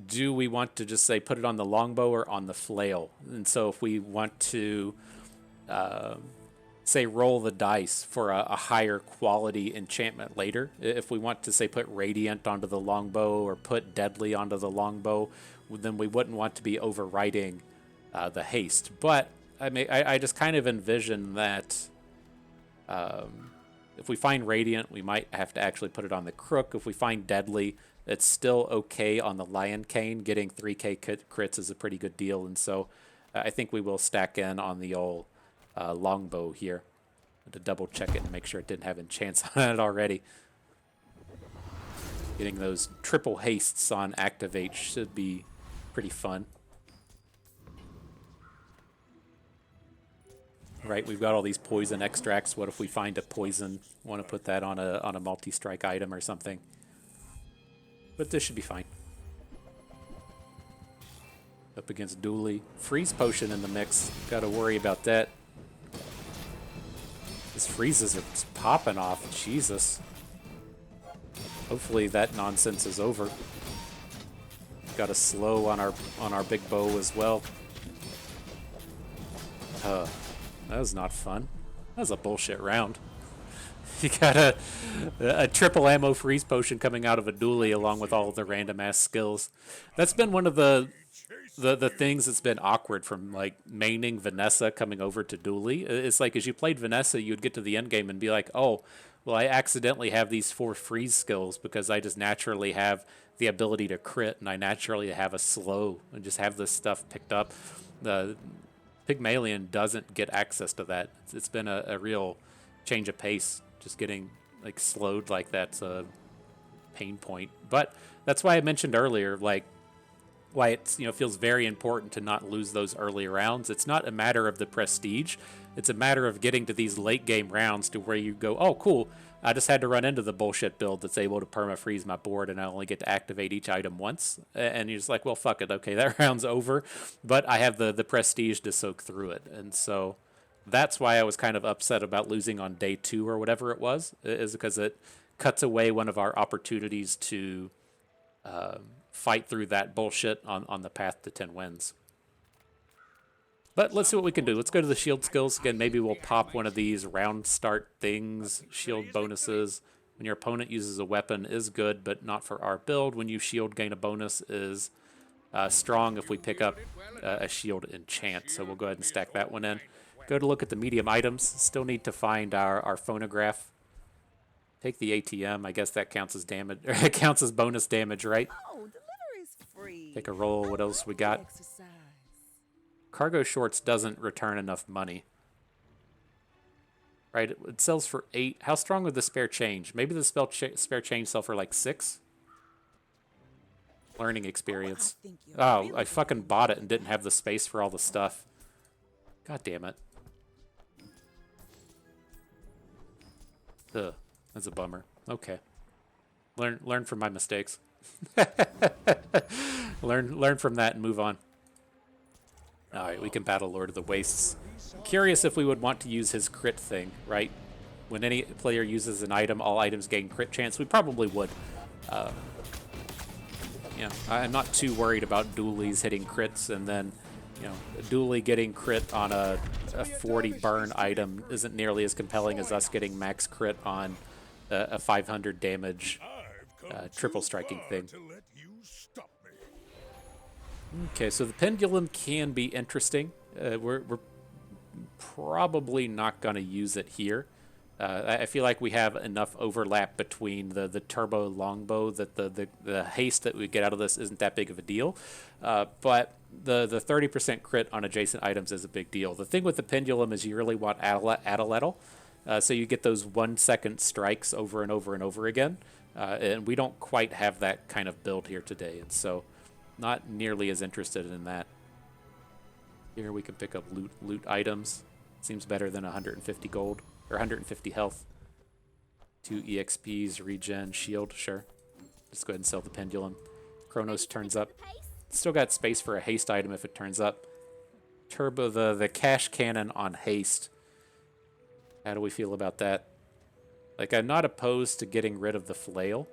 do we want to just say put it on the longbow or on the flail? And so if we want to say roll the dice for a higher quality enchantment later, if we want to say put radiant onto the longbow or put deadly onto the longbow, then we wouldn't want to be overriding the haste. But I just kind of envision that if we find radiant, we might have to actually put it on the crook. If we find deadly, it's still okay on the Lion Cane. Getting 3k crits is a pretty good deal, and so I think we will stack in on the old longbow here to double check it and make sure it didn't have enchants on it already. Getting those triple hastes on activate should be pretty fun. Right, we've got all these poison extracts. What if we find a poison? Want to put that on a multi-strike item or something? But this should be fine. Up against Dooley. Freeze potion in the mix. Got to worry about that. These freezes are just popping off. Jesus. Hopefully that nonsense is over. Got a slow on our big bow as well. That was not fun. That was a bullshit round. You got a triple ammo freeze potion coming out of a dually along with all of the random ass skills. That's been one of the things that's been awkward from like maining Vanessa coming over to dually. It's like as you played Vanessa, you'd get to the end game and be like, oh, well, I accidentally have these 4 freeze skills because I just naturally have the ability to crit and I naturally have a slow and just have this stuff picked up. The Pygmalien doesn't get access to that. It's been a real change of pace. Just getting like slowed like that's a pain point. But that's why I mentioned earlier, like why it's feels very important to not lose those early rounds. It's not a matter of the prestige. It's a matter of getting to these late game rounds to where you go, oh cool, I just had to run into the bullshit build that's able to perma-freeze my board and I only get to activate each item once. And you're just like, well, fuck it. Okay, that round's over. But I have the prestige to soak through it. And so that's why I was kind of upset about losing on day 2 or whatever it was, is because it cuts away one of our opportunities to fight through that bullshit on the path to 10 wins. But let's see what we can do. Let's go to the shield skills again. Maybe we'll pop one of these round start things, shield bonuses. When your opponent uses a weapon is good, but not for our build. When you shield, gain a bonus is strong if we pick up a shield enchant. So we'll go ahead and stack that one in. Go to look at the medium items. Still need to find our phonograph. Take the ATM. I guess that counts as damage. Or it counts as bonus damage, right? Oh, delivery's free. Take a roll. What else we got? Exercise. Cargo shorts doesn't return enough money. Right, it sells for 8. How strong would the spare change? Maybe the spare change sell for like 6? Learning experience. Oh, I fucking bought it and didn't have the space for all the stuff. God damn it. Ugh, that's a bummer. Okay. Learn from my mistakes. learn from that and move on. Alright, we can battle Lord of the Wastes. Curious if we would want to use his crit thing, right? When any player uses an item, all items gain crit chance. We probably would. Yeah, I'm not too worried about dualies hitting crits, and then, you know, a dualie getting crit on a 40 burn item isn't nearly as compelling as us getting max crit on a 500 damage triple striking thing. Okay, so the pendulum can be interesting. We're probably not going to use it here. I feel like we have enough overlap between the turbo longbow that the haste that we get out of this isn't that big of a deal. But the 30% crit on adjacent items is a big deal. The thing with the pendulum is you really want Adelettle. So you get those 1 second strikes over and over and over again. And we don't quite have that kind of build here today. And so not nearly as interested in that. Here we can pick up loot items. Seems better than 150 gold, or 150 health. 2 EXPs, regen, shield, sure. Let's go ahead and sell the pendulum. Chronos turns up. Still got space for a haste item if it turns up. Turbo, the cash cannon on haste. How do we feel about that? Like, I'm not opposed to getting rid of the flail.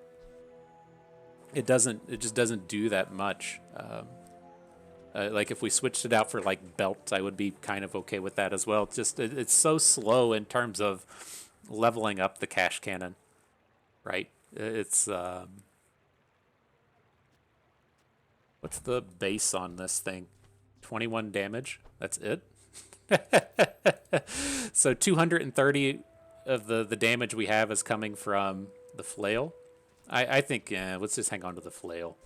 It just doesn't do that much. Like if we switched it out for like belts, I would be kind of okay with that as well. It's so slow in terms of leveling up the cash cannon, right? It's what's the base on this thing? 21 damage. That's it. So 230 of the damage we have is coming from the flail. I think let's just hang on to the flail.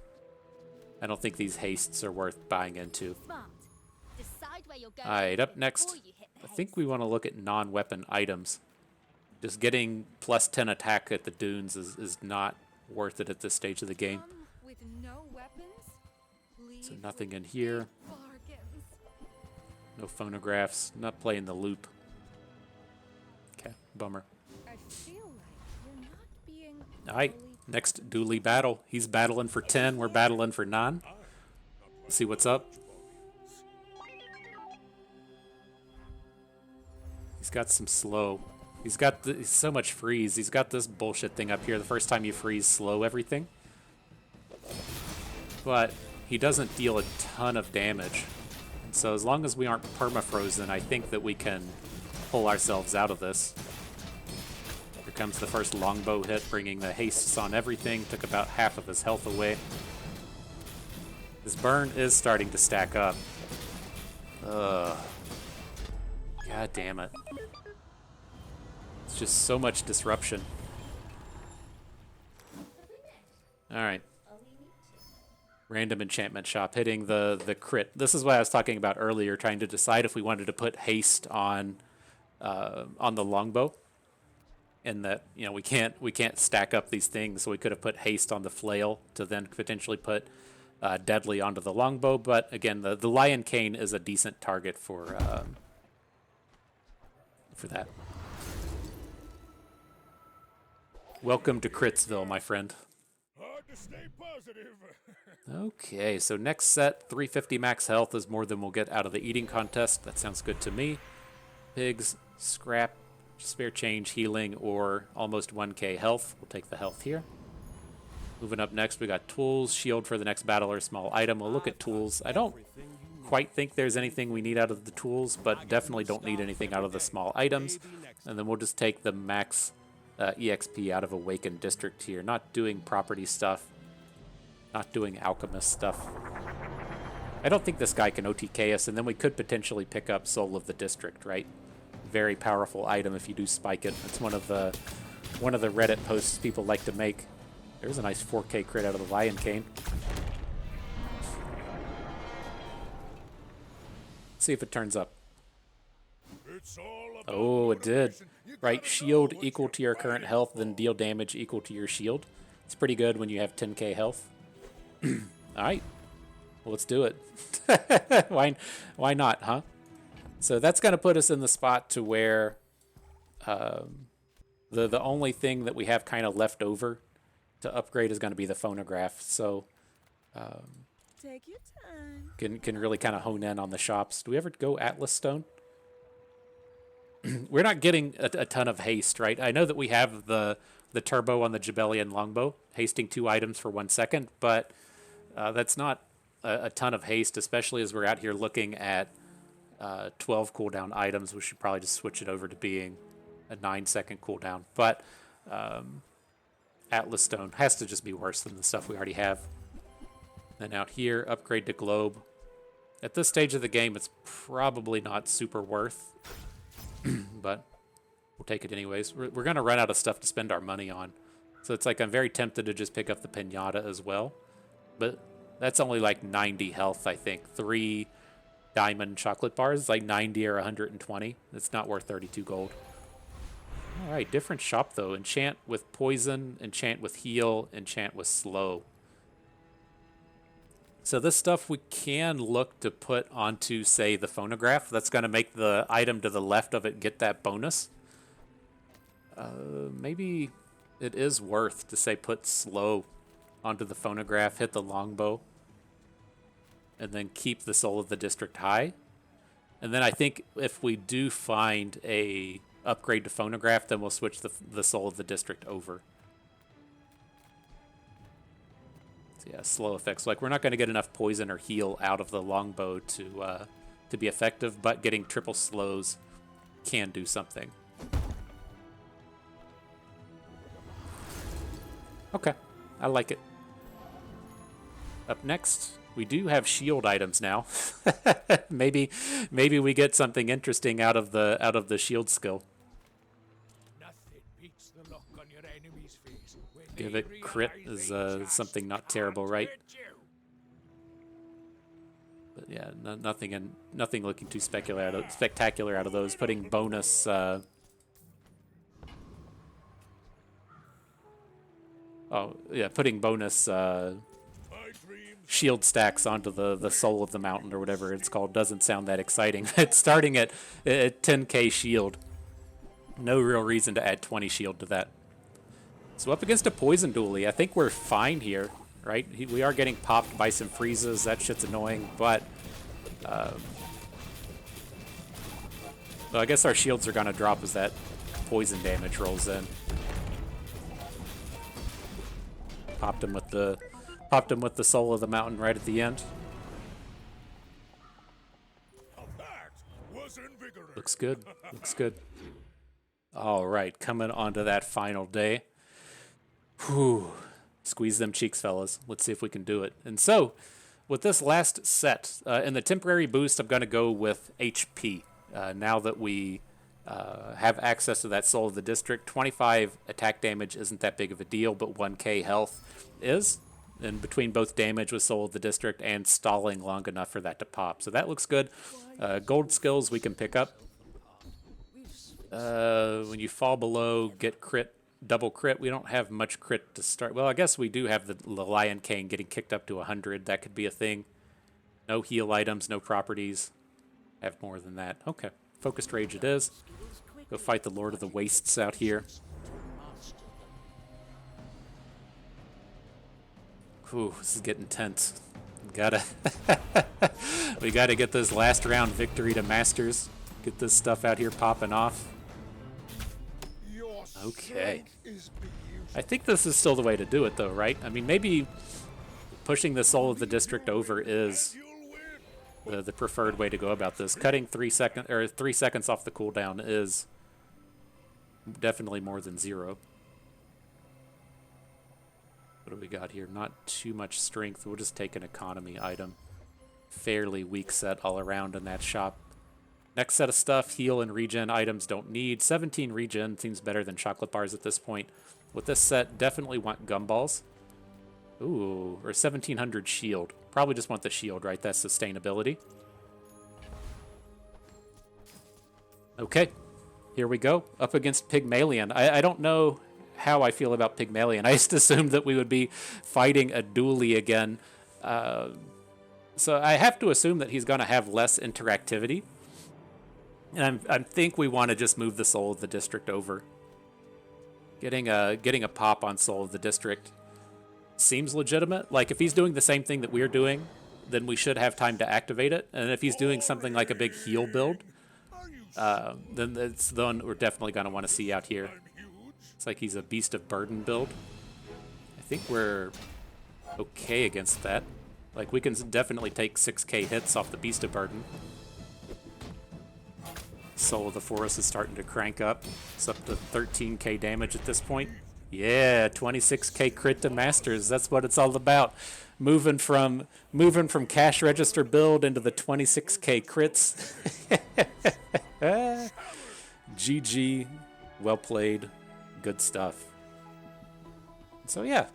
I don't think these hastes are worth buying into. Alright, up next, I think we want to look at non-weapon items. Just getting plus 10 attack at the dunes is not worth it at this stage of the game. So nothing in here. No phonographs. Not playing the loop. Okay, bummer. Alright, next dually battle. He's battling for 10, we're battling for 9. Let's see what's up. He's got some slow. He's got so much freeze. He's got this bullshit thing up here. The first time you freeze, slow everything. But he doesn't deal a ton of damage. And so as long as we aren't permafrozen, I think that we can pull ourselves out of this. Here comes the first longbow hit, bringing the hastes on everything. Took about half of his health away. His burn is starting to stack up. Ugh. God damn it. It's just so much disruption. Alright. Random enchantment shop hitting the crit. This is what I was talking about earlier, trying to decide if we wanted to put haste on the longbow. And that, you know, we can't stack up these things, so we could have put haste on the flail to then potentially put deadly onto the longbow. But again, the lion cane is a decent target for that. Welcome to Critsville, my friend. Hard to stay positive. Okay, so next set, 350 max health is more than we'll get out of the eating contest. That sounds good to me. Pigs, scrap, spare change, healing, or almost 1k health. We'll take the health here. Moving up next, we got tools, shield for the next battle or small item. We'll look at tools. I don't quite think there's anything we need out of the tools, but definitely don't need anything out of the small items. And then we'll just take the max EXP out of Awakened District here. Not doing property stuff, not doing alchemist stuff. I don't think this guy can OTK us, and then we could potentially pick up Soul of the District, right? Very powerful item if you do spike it. It's one of the Reddit posts people like to make. There's a nice 4K crit out of the Lion Cane. See if it turns up. Oh, it did. Right, shield equal to your current health, then deal damage equal to your shield. It's pretty good when you have 10k health. All right, well, let's do it. Why not, huh? So that's going to put us in the spot to where the only thing that we have kind of left over to upgrade is going to be the phonograph. So Take your time. can really kind of hone in on the shops. Do we ever go Atlas Stone? We're not getting a ton of haste, right? I know that we have the turbo on the Jabellian longbow, hasting 2 items for 1 second, but that's not a ton of haste, especially as we're out here looking at 12 cooldown items. We should probably just switch it over to being a 9-second cooldown. But Atlas Stone has to just be worse than the stuff we already have. Then out here, upgrade to Globe. At this stage of the game, it's probably not super worth, but we'll take it anyways. We're going to run out of stuff to spend our money on. So it's like I'm very tempted to just pick up the Pinata as well. But that's only like 90 health, I think. 3 diamond chocolate bars, like 90 or 120. It's not worth 32 gold. All right, different shop though. Enchant with poison, enchant with heal, enchant with slow. So this stuff we can look to put onto, say, the phonograph. That's going to make the item to the left of it get that bonus. Maybe it is worth to, say, put slow onto the phonograph, hit the longbow, and then keep the Soul of the District high. And then I think if we do find a upgrade to phonograph, then we'll switch the Soul of the District over. Yeah, slow effects. Like, we're not going to get enough poison or heal out of the longbow to be effective, but getting triple slows can do something. Okay, I like it. Up next, we do have shield items now. maybe we get something interesting out of the shield skill. Give it crit is something not terrible, right? But yeah, nothing looking too spectacular out of those. Putting bonus putting bonus shield stacks onto the Soul of the Mountain or whatever it's called doesn't sound that exciting. It's starting at 10k shield. No real reason to add 20 shield to that. So up against a poison dually, I think we're fine here, right? We are getting popped by some freezes. That shit's annoying, but well, I guess our shields are gonna drop as that poison damage rolls in. Popped him with the Soul of the Mountain right at the end. Looks good. Looks good. All right, coming onto that final day. Whew. Squeeze them cheeks, fellas. Let's see if we can do it. And so, with this last set, in the temporary boost, I'm going to go with HP. Now that we have access to that Soul of the District, 25 attack damage isn't that big of a deal, but 1k health is. And between both damage with Soul of the District and stalling long enough for that to pop. So that looks good. Gold skills we can pick up. When you fall below, get crit. Double crit. We don't have much crit to start. Well, I guess we do have the Lion Cane getting kicked up to 100. That could be a thing. No heal items, no properties. Have more than that. Okay. Focused Rage it is. Go fight the Lord of the Wastes out here. Whew, this is getting tense. We gotta get this last round victory to Masters. Get this stuff out here popping off. Okay. I think this is still the way to do it, though, right? I mean, maybe pushing the Soul of the District over is the preferred way to go about this. Cutting 3 seconds off the cooldown is definitely more than 0. What do we got here? Not too much strength. We'll just take an economy item. Fairly weak set all around in that shop. Next set of stuff, heal and regen items don't need. 17 regen seems better than chocolate bars at this point. With this set, definitely want gumballs. Ooh, or 1700 shield. Probably just want the shield, right? That's sustainability. Okay, here we go. Up against Pygmalien. I don't know how I feel about Pygmalien. I just assumed that we would be fighting a dually again. So I have to assume that he's going to have less interactivity. And I think we want to just move the Soul of the District over. Getting a pop on Soul of the District seems legitimate. Like, if he's doing the same thing that we're doing, then we should have time to activate it. And if he's doing something like a big heal build, then it's the one we're definitely going to want to see out here. It's like he's a Beast of Burden build. I think we're okay against that. Like, we can definitely take 6k hits off the Beast of Burden. Soul of the Forest is starting to crank up. It's up to 13k damage at this point. Yeah, 26k crit to Masters. That's what it's all about. Moving from cash register build into the 26k crits. GG. Well played. Good stuff. So yeah.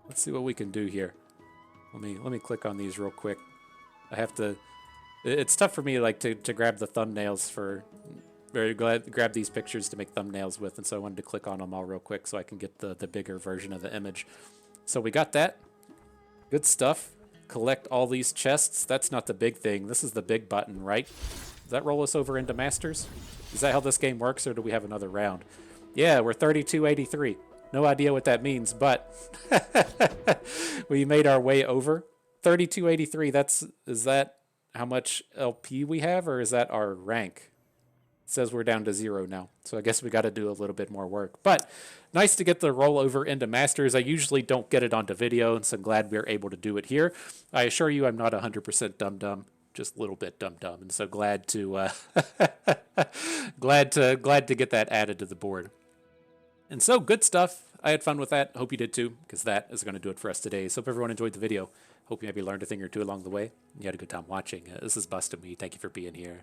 Let's see what we can do here. Let me click on these real quick. I have to. It's tough for me like to grab the thumbnails for, grab these pictures to make thumbnails with, and so I wanted to click on them all real quick so I can get the bigger version of the image. So we got that. Good stuff. Collect all these chests. That's not the big thing. This is the big button, right? Does that roll us over into Masters? Is that how this game works, or do we have another round? Yeah, we're 3283. No idea what that means, but we made our way over. 3283, is that how much LP we have, or is that our rank? It says we're down to 0 now, so I guess we got to do a little bit more work. But nice to get the rollover into Masters. I usually don't get it onto video, and so I'm glad we're able to do it here. I assure you I'm not 100% dumb, just a little bit dumb, and so glad to glad to get that added to the board. And so, good stuff. I had fun with that. Hope you did too, because that is going to do it for us today. So, hope everyone enjoyed the video. Hope you maybe learned a thing or two along the way. You had a good time watching. This is Bust and Me. Thank you for being here.